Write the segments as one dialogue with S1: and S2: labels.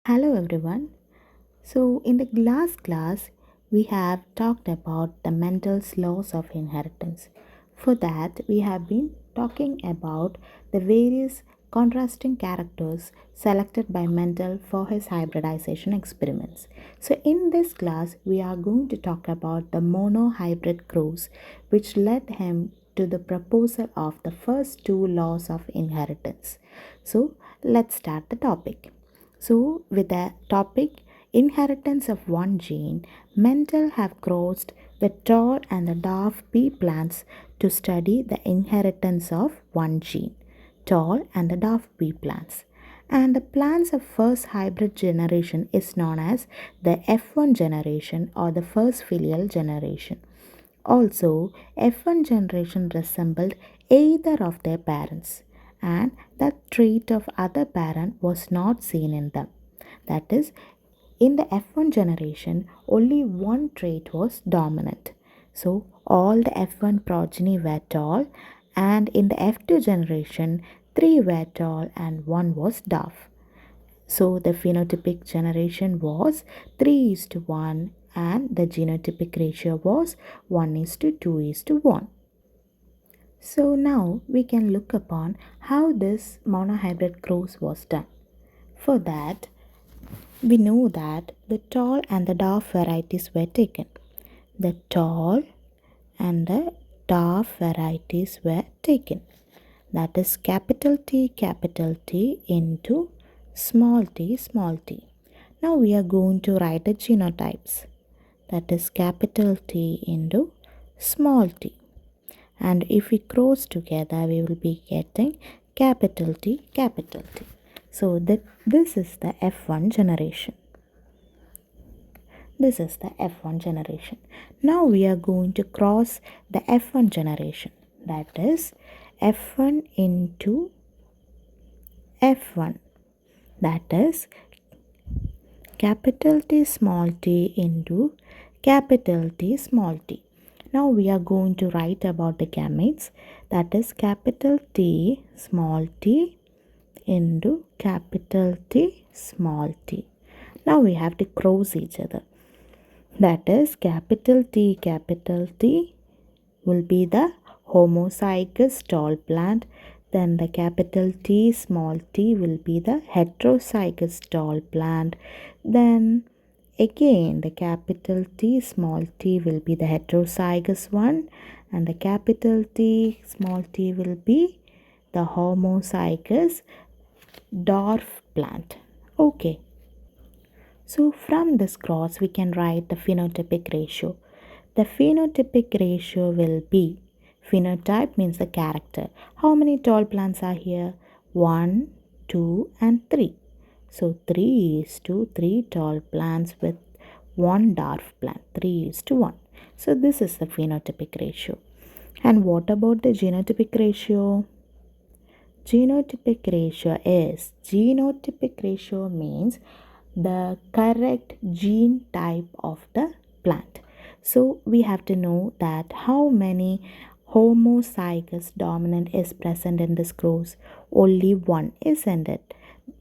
S1: Hello everyone. So in the last class we have talked about the Mendel's laws of inheritance. For that we have been talking about the various contrasting characters selected by Mendel for his hybridization experiments. So in this class we are going to talk about the monohybrid cross which led him to the proposal of the first two laws of inheritance. So let's start the topic. So, with the topic inheritance of one gene, Mendel have crossed the tall and the dwarf pea plants to study the inheritance of one gene, tall and the dwarf pea plants. And the plants of first hybrid generation is known as the F1 generation or the first filial generation. Also, F1 generation resembled either of their parents, and the trait of other parent was not seen in them. That is, in the F1 generation, only one trait was dominant. So, all the F1 progeny were tall, and in the F2 generation, three were tall and one was dwarf. So the phenotypic generation was 3 is to 1 and the genotypic ratio was 1 is to 2 is to 1. So now we can look upon how this monohybrid cross was done. For that, we know that the tall and the dwarf varieties were taken. The tall and the dwarf varieties were taken. That is capital T into small t. Now we are going to write the genotypes. That is capital T into small t. And if we cross together, we will be getting capital T, capital T. So this is the F1 generation. This is the F1 generation. Now we are going to cross the F1 generation. That is F1 into F1. That is capital T small t into capital T small t. Now we are going to write about the gametes. That is capital T small t into capital T small t. Now we have to cross each other. That is capital T will be the homozygous tall plant. Then the capital T small t will be the heterozygous tall plant. Then again the capital T small t will be the heterozygous one and the capital T small t will be the homozygous dwarf plant. Okay. So from this cross we can write the phenotypic ratio. The phenotypic ratio will be, phenotype means the character. How many tall plants are here? 1, 2 and 3. So 3 is to 3 tall plants with 1 dwarf plant. 3 is to 1. So this is the phenotypic ratio. And what about the genotypic ratio? Genotypic ratio means the correct gene type of the plant. So we have to know that how many homozygous dominant is present in this cross. Only one, isn't it?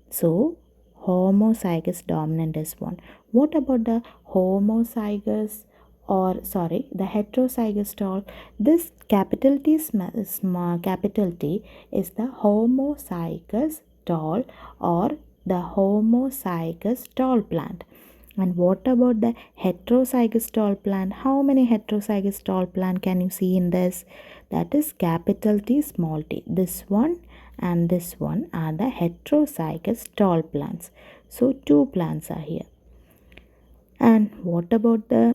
S1: So homozygous dominant is one. What about the the heterozygous tall? This capital T small capital T is the homozygous tall or the homozygous tall plant. And what about the heterozygous tall plant? How many heterozygous tall plant can you see in this? That is capital T small t. This one and this one are the heterozygous tall plants. So two plants are here. And what about the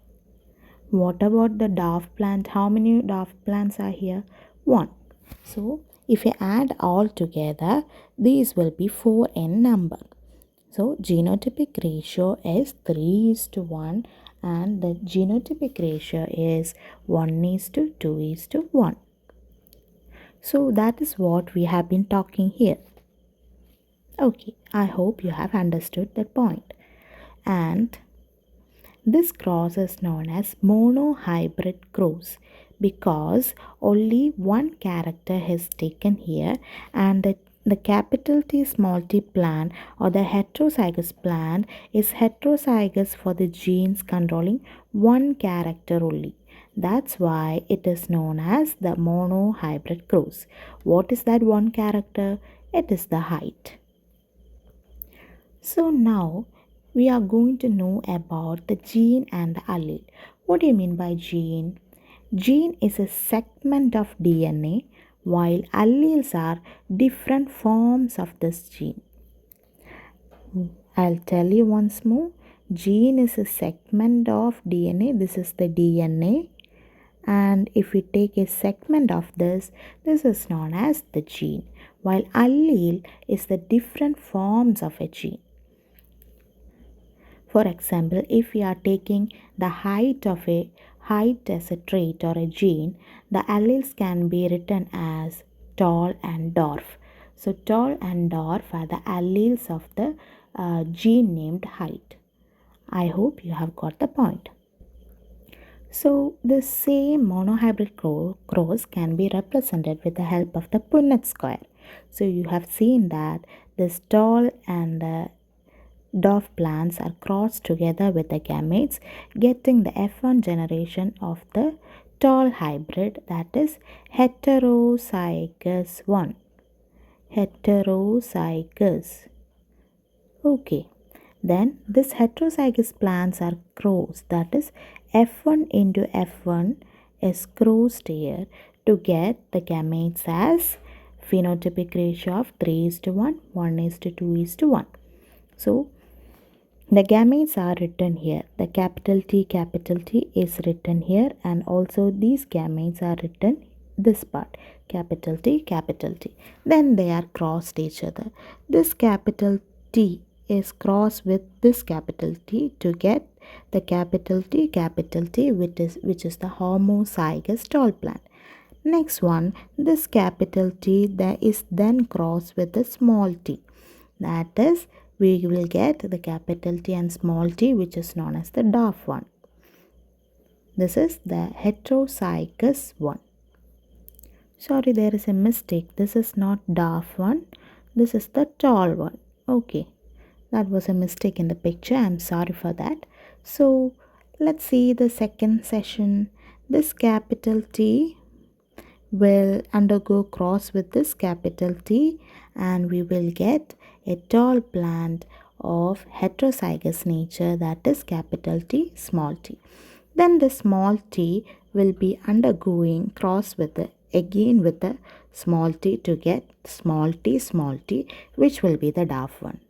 S1: dwarf plant? How many dwarf plants are here? 1. So if you add all together, these will be 4 in number. So genotypic ratio is 3 is to 1 and the genotypic ratio is 1 is to 2 is to 1. So that is what we have been talking here. Okay, I hope you have understood that point. And this cross is known as monohybrid cross because only one character is taken here and the the capital T small t plant or the heterozygous plant is heterozygous for the genes controlling one character only. That's why it is known as the monohybrid cross. What is that one character? It is the height. So now we are going to know about the gene and the allele. What do you mean by gene? Gene is a segment of DNA while alleles are different forms of this gene. I'll tell you once more. Gene is a segment of DNA. This is the DNA. And if we take a segment of this, this is known as the gene. While allele is the different forms of a gene. For example, if we are taking the height as a trait or a gene, the alleles can be written as tall and dwarf. So tall and dwarf are the alleles of the gene named height. I hope you have got the point. So the same monohybrid cross can be represented with the help of the Punnett square. So you have seen that this tall and dwarf plants are crossed together with the gametes, getting the F1 generation of the tall hybrid, that is heterozygous one. Heterozygous. Okay. Then this heterozygous plants are crossed, that is F1 into F1 is crossed here to get the gametes as phenotypic ratio of 3:1, 1:2:1. So the gametes are written here. The capital T is written here, and also these gametes are written this part, capital T. Then they are crossed each other. This capital T is crossed with this capital T to get the capital T, which is the homozygous tall plant. Next one, this capital T that is then crossed with the small t. That is, we will get the capital T and small t, which is known as the dwarf one. This is the heterozygous one. Sorry, there is a mistake. This is not dwarf one. This is the tall one. Okay, that was a mistake in the picture. I'm sorry for that. So let's see the second session. This capital T will undergo cross with this capital T, and we will get a tall plant of heterozygous nature, that is capital T, small t. Then the small t will be undergoing cross with the small t to get small t, which will be the dwarf one.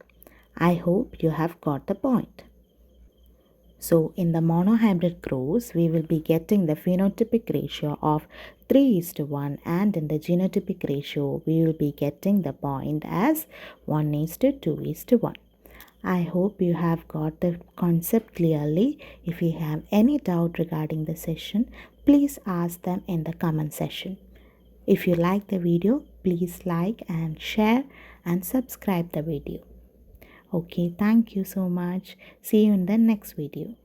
S1: I hope you have got the point. So in the monohybrid cross, we will be getting the phenotypic ratio of 3:1, and in the genotypic ratio, we will be getting the point as 1:2:1. I hope you have got the concept clearly. If you have any doubt regarding the session, please ask them in the comment section. If you like the video, please like and share and subscribe the video. Okay, thank you so much. See you in the next video.